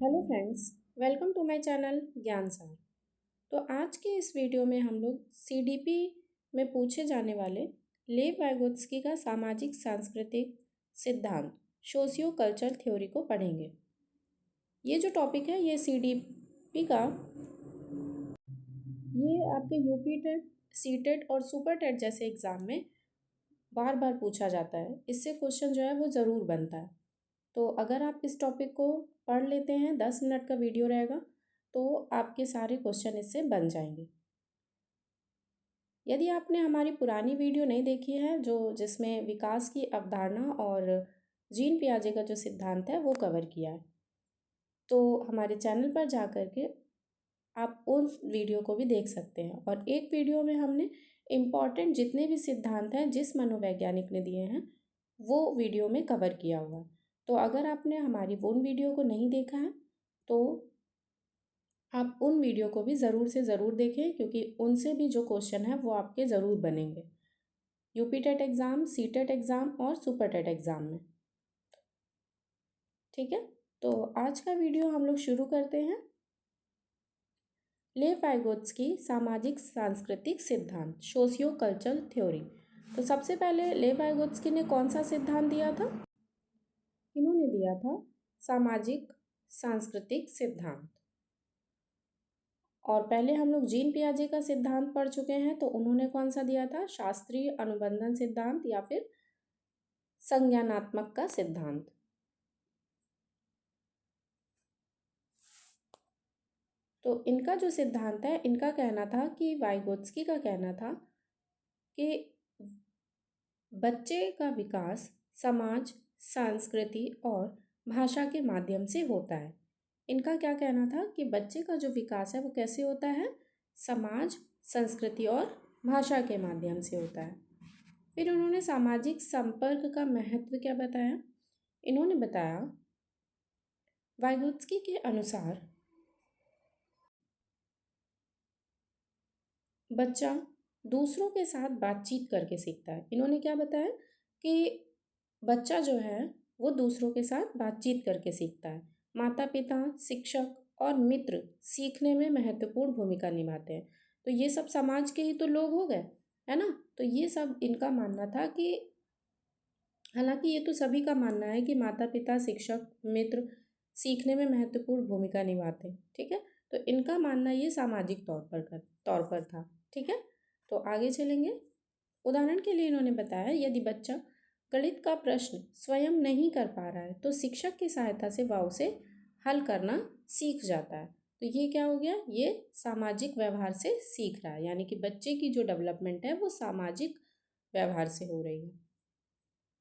Hello friends, welcome to my channel Gyan Saar. तो आज के इस वीडियो में हम लोग सीडीपी में पूछे जाने वाले लेव वाइगोत्स्की का सामाजिक सांस्कृतिक सिद्धांत सोशियो कल्चर थ्योरी को पढ़ेंगे। ये जो टॉपिक है ये सीडीपी का ये आपके यूपी टेट, सी टेट और सुपर टेट जैसे एग्ज़ाम में बार बार पूछा जाता है। इससे क्वेश्चन जो है वो ज़रूर बनता है। तो अगर आप इस टॉपिक को पढ़ लेते हैं, 10 मिनट का वीडियो रहेगा, तो आपके सारे क्वेश्चन इससे बन जाएंगे। यदि आपने हमारी पुरानी वीडियो नहीं देखी है जिसमें विकास की अवधारणा और जीन पियाजे का जो सिद्धांत है वो कवर किया है, तो हमारे चैनल पर जा कर के आप उस वीडियो को भी देख सकते हैं। और एक वीडियो में हमने इम्पॉर्टेंट जितने भी सिद्धांत हैं जिस मनोवैज्ञानिक ने दिए हैं वो वीडियो में कवर किया हुआ है। तो अगर आपने हमारी उन वीडियो को नहीं देखा है तो आप उन वीडियो को भी ज़रूर से ज़रूर देखें, क्योंकि उनसे भी जो क्वेश्चन है वो आपके ज़रूर बनेंगे UP TET exam, C TET exam और सुपर टेट एग्ज़ाम में। ठीक है, तो आज का वीडियो हम लोग शुरू करते हैं। लेव वाइगोत्स्की सामाजिक सांस्कृतिक सिद्धांत सोशियो कल्चरल थ्योरी। तो सबसे पहले लेव वाइगोत्स्की ने कौन सा सिद्धांत दिया था? इन्होंने दिया था सामाजिक सांस्कृतिक सिद्धांत। और पहले हम लोग जीन पियाजे का सिद्धांत पढ़ चुके हैं, तो उन्होंने कौन सा दिया था? शास्त्रीय अनुबंधन सिद्धांत या फिर संज्ञानात्मक का सिद्धांत। तो इनका जो सिद्धांत है, इनका कहना था कि वाइगोत्स्की का कहना था कि बच्चे का विकास समाज, संस्कृति और भाषा के माध्यम से होता है। इनका क्या कहना था कि बच्चे का जो विकास है वो कैसे होता है? समाज, संस्कृति और भाषा के माध्यम से होता है। फिर उन्होंने सामाजिक संपर्क का महत्व क्या बताया? इन्होंने बताया वाइगोत्स्की के अनुसार बच्चा दूसरों के साथ बातचीत करके सीखता है। इन्होंने क्या बताया कि बच्चा जो है वो दूसरों के साथ बातचीत करके सीखता है। माता पिता, शिक्षक और मित्र सीखने में महत्वपूर्ण भूमिका निभाते हैं। तो ये सब समाज के ही तो लोग हो गए, है ना। तो ये सब इनका मानना था कि हालांकि ये तो सभी का मानना है कि माता पिता, शिक्षक, मित्र सीखने में महत्वपूर्ण भूमिका निभाते हैं। ठीक है, तो इनका मानना ये सामाजिक तौर पर था। ठीक है, तो आगे चलेंगे। उदाहरण के लिए इन्होंने बताया यदि बच्चा गणित का प्रश्न स्वयं नहीं कर पा रहा है तो शिक्षक की सहायता से वह उसे हल करना सीख जाता है। तो ये क्या हो गया? ये सामाजिक व्यवहार से सीख रहा है, यानी कि बच्चे की जो डेवलपमेंट है वो सामाजिक व्यवहार से हो रही है।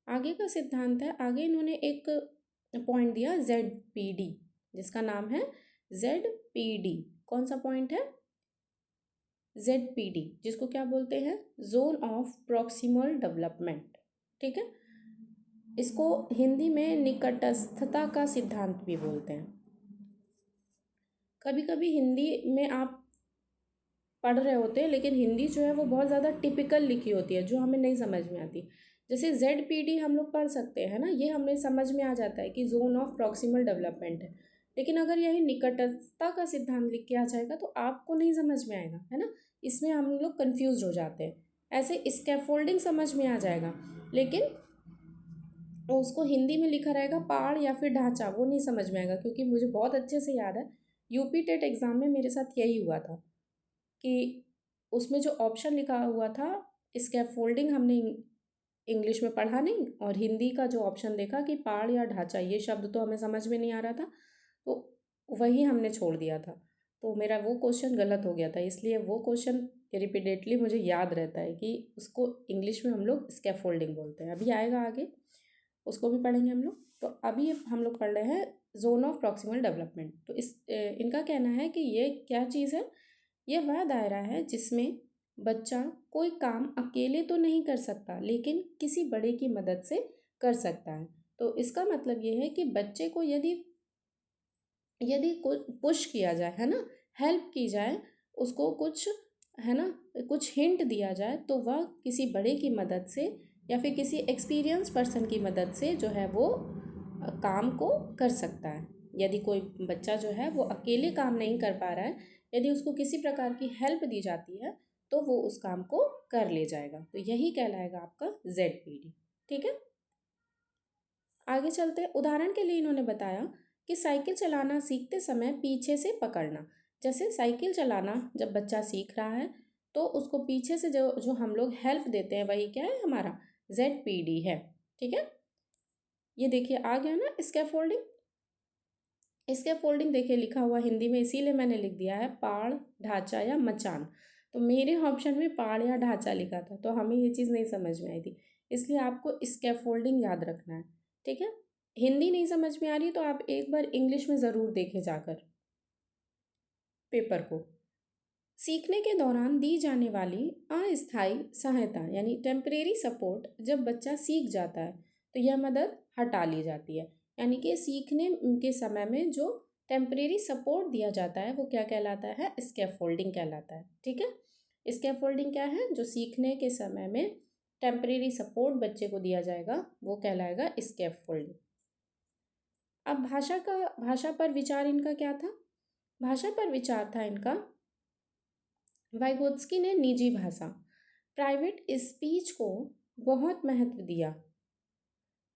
आगे का सिद्धांत है, आगे इन्होंने एक पॉइंट दिया ZPD, जिसका नाम है ZPD। कौन सा पॉइंट है? ZPD, जिसको क्या बोलते हैं? Zone of proximal development. ठीक है, इसको हिंदी में निकटस्थता का सिद्धांत भी बोलते हैं। कभी कभी हिंदी में आप पढ़ रहे होते हैं लेकिन हिंदी जो है वो बहुत ज़्यादा टिपिकल लिखी होती है जो हमें नहीं समझ में आती। जैसे ZPD हम लोग पढ़ सकते हैं ना, ये हमें समझ में आ जाता है कि जोन ऑफ प्रॉक्सिमल डेवलपमेंट है। लेकिन अगर यही निकटता का सिद्धांत लिख के आ जाएगा तो आपको नहीं समझ में आएगा, है ना। इसमें हम लोग कन्फ्यूज हो जाते हैं। ऐसे स्कैफोल्डिंग समझ में आ जाएगा, लेकिन उसको हिंदी में लिखा रहेगा पहाड़ या फिर ढांचा, वो नहीं समझ में आएगा। क्योंकि मुझे बहुत अच्छे से याद है यूपी टेट एग्ज़ाम में मेरे साथ यही हुआ था कि उसमें जो ऑप्शन लिखा हुआ था स्कैफोल्डिंग हमने इंग्लिश में पढ़ा नहीं, और हिंदी का जो ऑप्शन देखा कि पहाड़ या ढांचा, ये शब्द तो हमें समझ में नहीं आ रहा था, तो वही हमने छोड़ दिया था। तो मेरा वो क्वेश्चन गलत हो गया था, इसलिए वो क्वेश्चन रिपीटेडली मुझे याद रहता है कि उसको इंग्लिश में हम लोग स्कैफोल्डिंग बोलते हैं। अभी आएगा आगे, उसको भी पढ़ेंगे हम लोग। तो अभी हम लोग पढ़ रहे हैं जोन ऑफ प्रॉक्सिमल डेवलपमेंट। तो इनका कहना है कि ये क्या चीज़ है? यह वह दायरा है जिसमें बच्चा कोई काम अकेले तो नहीं कर सकता लेकिन किसी बड़े की मदद से कर सकता है। तो इसका मतलब ये है कि बच्चे को यदि यदि कुछ पुश किया जाए, है ना, हेल्प की जाए, उसको कुछ, है ना, कुछ हिंट दिया जाए, तो वह किसी बड़े की मदद से या फिर किसी एक्सपीरियंस पर्सन की मदद से जो है वो काम को कर सकता है। यदि कोई बच्चा जो है वो अकेले काम नहीं कर पा रहा है, यदि उसको किसी प्रकार की हेल्प दी जाती है तो वो उस काम को कर ले जाएगा। तो यही कहलाएगा आपका ZPD। ठीक है, आगे चलते हैं। उदाहरण के लिए इन्होंने बताया कि साइकिल चलाना सीखते समय पीछे से पकड़ना। जैसे साइकिल चलाना जब बच्चा सीख रहा है तो उसको पीछे से जो जो हम लोग हेल्प देते हैं वही क्या है, हमारा ZPD है। ठीक है, ये देखिए आ गया ना स्कैफोल्डिंग। स्कैफोल्डिंग देखिए लिखा हुआ हिंदी में, इसीलिए मैंने लिख दिया है पाड़, ढांचा या मचान। तो मेरे ऑप्शन में पाड़ या ढांचा लिखा था, तो हमें ये चीज़ नहीं समझ में आई थी, इसलिए आपको स्कैफोल्डिंग याद रखना है। ठीक है, हिंदी नहीं समझ में आ रही तो आप एक बार इंग्लिश में ज़रूर देखें जाकर पेपर को। सीखने के दौरान दी जाने वाली अस्थायी सहायता यानी टेम्परेरी सपोर्ट, जब बच्चा सीख जाता है तो यह मदद हटा ली जाती है। यानी कि सीखने के समय में जो टेम्परेरी सपोर्ट दिया जाता है वो क्या कहलाता है, स्कैफोल्डिंग कहलाता है। ठीक है, स्कैफोल्डिंग क्या है, जो सीखने के समय में टेम्परेरी सपोर्ट बच्चे को दिया जाएगा वो कहलाएगा स्कैफोल्डिंग। अब भाषा पर विचार इनका क्या था। भाषा पर विचार था इनका, वाइगोत्स्की ने निजी भाषा, प्राइवेट स्पीच को बहुत महत्व दिया।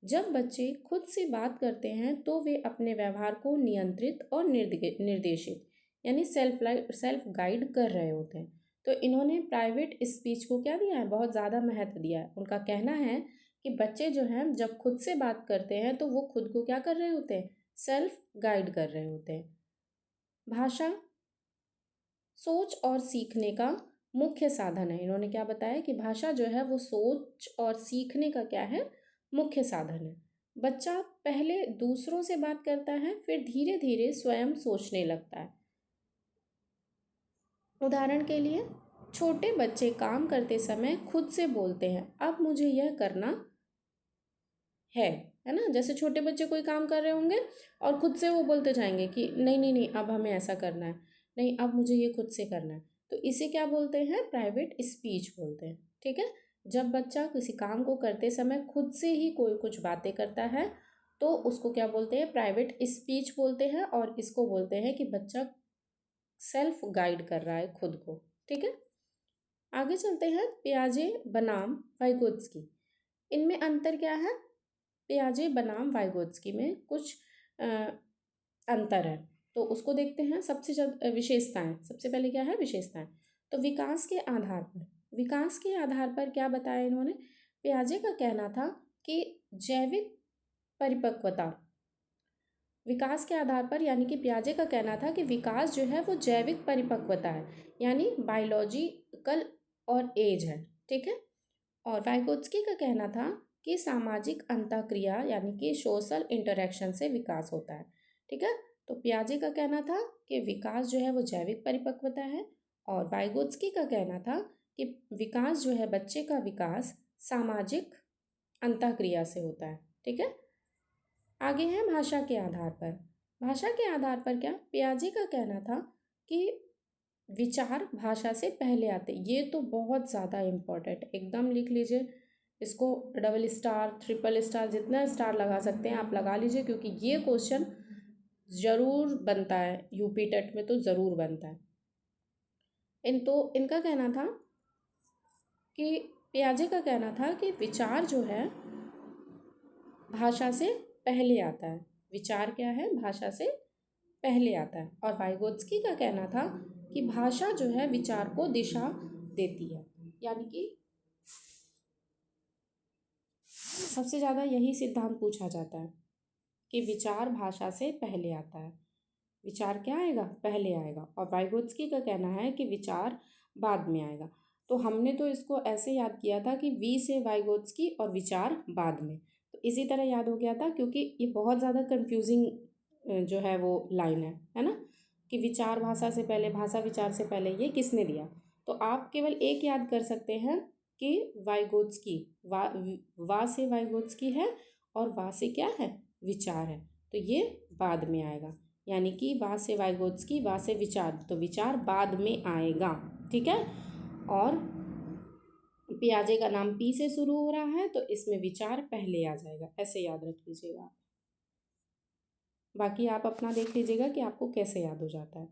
जब बच्चे खुद से बात करते हैं तो वे अपने व्यवहार को नियंत्रित और निर्देशित यानी सेल्फ गाइड कर रहे होते हैं। तो इन्होंने प्राइवेट स्पीच को क्या दिया है, बहुत ज़्यादा महत्व दिया है। उनका कहना है कि बच्चे जो हैं जब खुद से बात करते हैं तो वो खुद को क्या कर रहे होते हैं, सेल्फ गाइड कर रहे होते हैं। भाषा सोच और सीखने का मुख्य साधन है। इन्होंने क्या बताया कि भाषा जो है वो सोच और सीखने का क्या है, मुख्य साधन है। बच्चा पहले दूसरों से बात करता है, फिर धीरे धीरे स्वयं सोचने लगता है। उदाहरण के लिए छोटे बच्चे काम करते समय खुद से बोलते हैं, अब मुझे यह करना है ना। जैसे छोटे बच्चे कोई काम कर रहे होंगे और खुद से वो बोलते जाएंगे कि नहीं नहीं नहीं अब हमें ऐसा करना है, नहीं अब मुझे ये खुद से करना है। तो इसे क्या बोलते हैं, प्राइवेट स्पीच बोलते हैं। ठीक है, जब बच्चा किसी काम को करते समय खुद से ही कोई कुछ बातें करता है तो उसको क्या बोलते हैं, प्राइवेट स्पीच बोलते हैं। और इसको बोलते हैं कि बच्चा सेल्फ गाइड कर रहा है खुद को। ठीक है, आगे चलते हैं। पियाजे बनाम वाइगोत्स्की, इनमें अंतर क्या है। पियाजे बनाम वाइगोत्स्की में कुछ अंतर है, तो उसको देखते हैं। सबसे ज़्यादा विशेषताएं, सबसे पहले क्या है विशेषताएं, तो विकास के आधार पर क्या बताया इन्होंने। पियाजे का कहना था कि जैविक परिपक्वता, विकास के आधार पर, यानी कि पियाजे का कहना था कि विकास जो है वो जैविक परिपक्वता है, यानी बायोलॉजिकल और एज है। ठीक है, और वाइगोत्स्की का कहना था कि सामाजिक अंतःक्रिया यानी कि सोशल इंटरेक्शन से विकास होता है। ठीक है, तो पियाजे का कहना था कि विकास जो है वो जैविक परिपक्वता है, और वाइगोत्स्की का कहना था कि विकास जो है, बच्चे का विकास सामाजिक अंतःक्रिया से होता है। ठीक है, आगे है भाषा के आधार पर। भाषा के आधार पर क्या, पियाजे का कहना था कि विचार भाषा से पहले आते। ये तो बहुत ज़्यादा इम्पोर्टेंट, एकदम लिख लीजिए इसको, डबल स्टार ट्रिपल स्टार जितना स्टार लगा सकते हैं आप लगा लीजिए, क्योंकि ये क्वेश्चन ज़रूर बनता है, यूपी टेट में तो ज़रूर बनता है। इनका कहना था कि पियाजे का कहना था कि विचार जो है भाषा से पहले आता है। विचार क्या है, भाषा से पहले आता है। और वाइगोत्स्की का कहना था कि भाषा जो है विचार को दिशा देती है। यानी कि सबसे ज़्यादा यही सिद्धांत पूछा जाता है कि विचार भाषा से पहले आता है। विचार क्या आएगा, पहले आएगा। और वाइगोत्स्की का कहना है कि विचार बाद में आएगा। तो हमने तो इसको ऐसे याद किया था कि वी से वाइगोत्स्की और विचार बाद में, तो इसी तरह याद हो गया था, क्योंकि ये बहुत ज़्यादा कंफ्यूजिंग जो है वो लाइन है ना, कि विचार भाषा से पहले, भाषा विचार से पहले, ये किसने दिया। तो आप केवल एक याद कर सकते हैं कि वाइगोत्स्की, वा से वाइगोत्स्की है और वा से क्या है, विचार है, तो ये बाद में आएगा। यानी कि वा से वाइगोत्स्की, वा से विचार, तो विचार बाद में आएगा। ठीक है, और पियाजे का नाम पी से शुरू हो रहा है तो इसमें विचार पहले आ जाएगा, ऐसे याद रख लीजिएगा। बाकी आप अपना देख लीजिएगा कि आपको कैसे याद हो जाता है।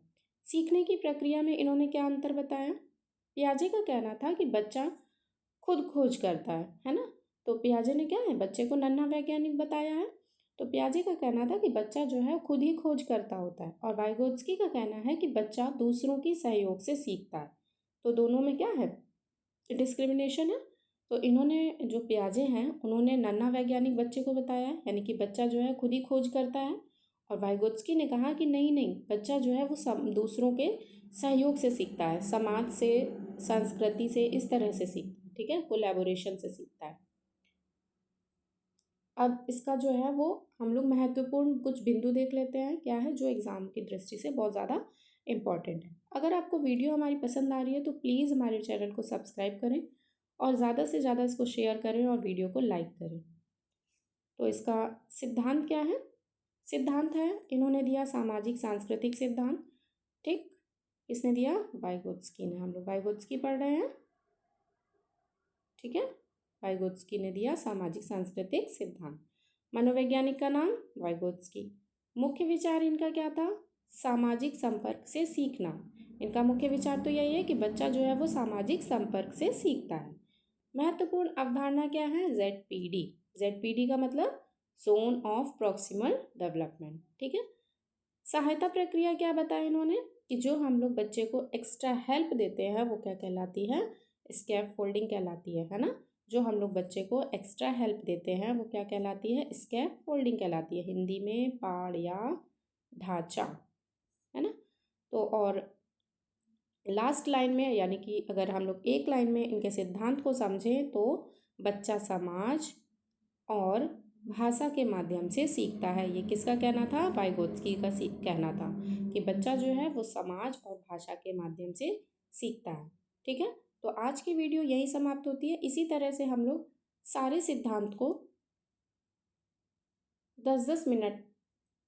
सीखने की प्रक्रिया में इन्होंने क्या अंतर बताया। पियाजे का कहना था कि बच्चा खुद खोज करता है ना। तो पियाजे ने क्या है, बच्चे को नन्हा वैज्ञानिक बताया है। तो पियाजे का कहना था कि बच्चा जो है खुद ही खोज करता होता है, और वाइगोत्स्की का कहना है कि बच्चा दूसरों की सहयोग से सीखता है। तो दोनों में क्या है, डिस्क्रिमिनेशन है। तो इन्होंने जो पियाजे हैं उन्होंने नन्हा वैज्ञानिक बच्चे को बताया है, यानी कि बच्चा जो है खुद ही खोज करता है। और वाइगोत्स्की ने कहा कि नहीं नहीं, बच्चा जो है वो दूसरों के सहयोग से सीखता है, समाज से, संस्कृति से, इस तरह से सीखता है, ठीक है, कोलैबोरेशन से सीखता है। अब इसका जो है वो हम लोग महत्वपूर्ण कुछ बिंदु देख लेते हैं, क्या है जो एग्ज़ाम की दृष्टि से बहुत ज़्यादा इम्पॉर्टेंट है। अगर आपको वीडियो हमारी पसंद आ रही है तो प्लीज़ हमारे चैनल को सब्सक्राइब करें और ज़्यादा से ज़्यादा इसको शेयर करें और वीडियो को लाइक करें। तो इसका सिद्धांत क्या है, सिद्धांत है इन्होंने दिया सामाजिक सांस्कृतिक सिद्धांत, ठीक, किसने दिया, वाइगोत्स्की ने। हम लोग वाइगोत्स्की पढ़ रहे हैं, ठीक है, वाइगोत्स्की ने दिया सामाजिक सांस्कृतिक सिद्धांत। मनोवैज्ञानिक का नाम वाइगोत्स्की। मुख्य विचार इनका क्या था, सामाजिक संपर्क से सीखना। इनका मुख्य विचार तो यही है कि बच्चा जो है वो सामाजिक संपर्क से सीखता है। महत्वपूर्ण अवधारणा क्या है, ZPD। ZPD का मतलब जोन ऑफ प्रॉक्सिमल डेवलपमेंट, ठीक है। सहायता प्रक्रिया क्या बताया इन्होंने, कि जो हम लोग बच्चे को एक्स्ट्रा हेल्प देते हैं वो क्या कहलाती है, स्कैफ फोल्डिंग कहलाती है ना। जो हम लोग बच्चे को एक्स्ट्रा हेल्प देते हैं वो क्या कहलाती है, स्कैफ फोल्डिंग कहलाती है, हिंदी में पाड़ या ढांचा, है ना। तो और लास्ट लाइन में, यानी कि अगर हम लोग एक लाइन में इनके सिद्धांत को समझें तो बच्चा समाज और भाषा के माध्यम से सीखता है। ये किसका कहना था, वाइगोत्स्की का कहना था कि बच्चा जो है वो समाज और भाषा के माध्यम से सीखता है, ठीक है। तो आज की वीडियो यही समाप्त होती है। इसी तरह से हम लोग सारे सिद्धांत को 10-10 मिनट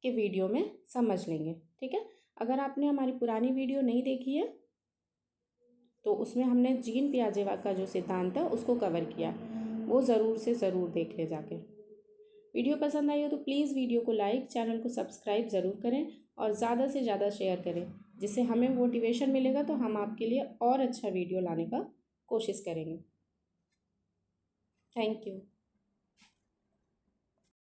के वीडियो में समझ लेंगे, ठीक है। अगर आपने हमारी पुरानी वीडियो नहीं देखी है तो उसमें हमने जीन पियाजे का जो सिद्धांत है उसको कवर किया, वो ज़रूर से ज़रूर देख ले जाके। वीडियो पसंद आई हो तो प्लीज़ वीडियो को लाइक, चैनल को सब्सक्राइब ज़रूर करें और ज़्यादा से ज़्यादा शेयर करें, जिससे हमें मोटिवेशन मिलेगा तो हम आपके लिए और अच्छा वीडियो लाने का कोशिश करेंगे। Thank you.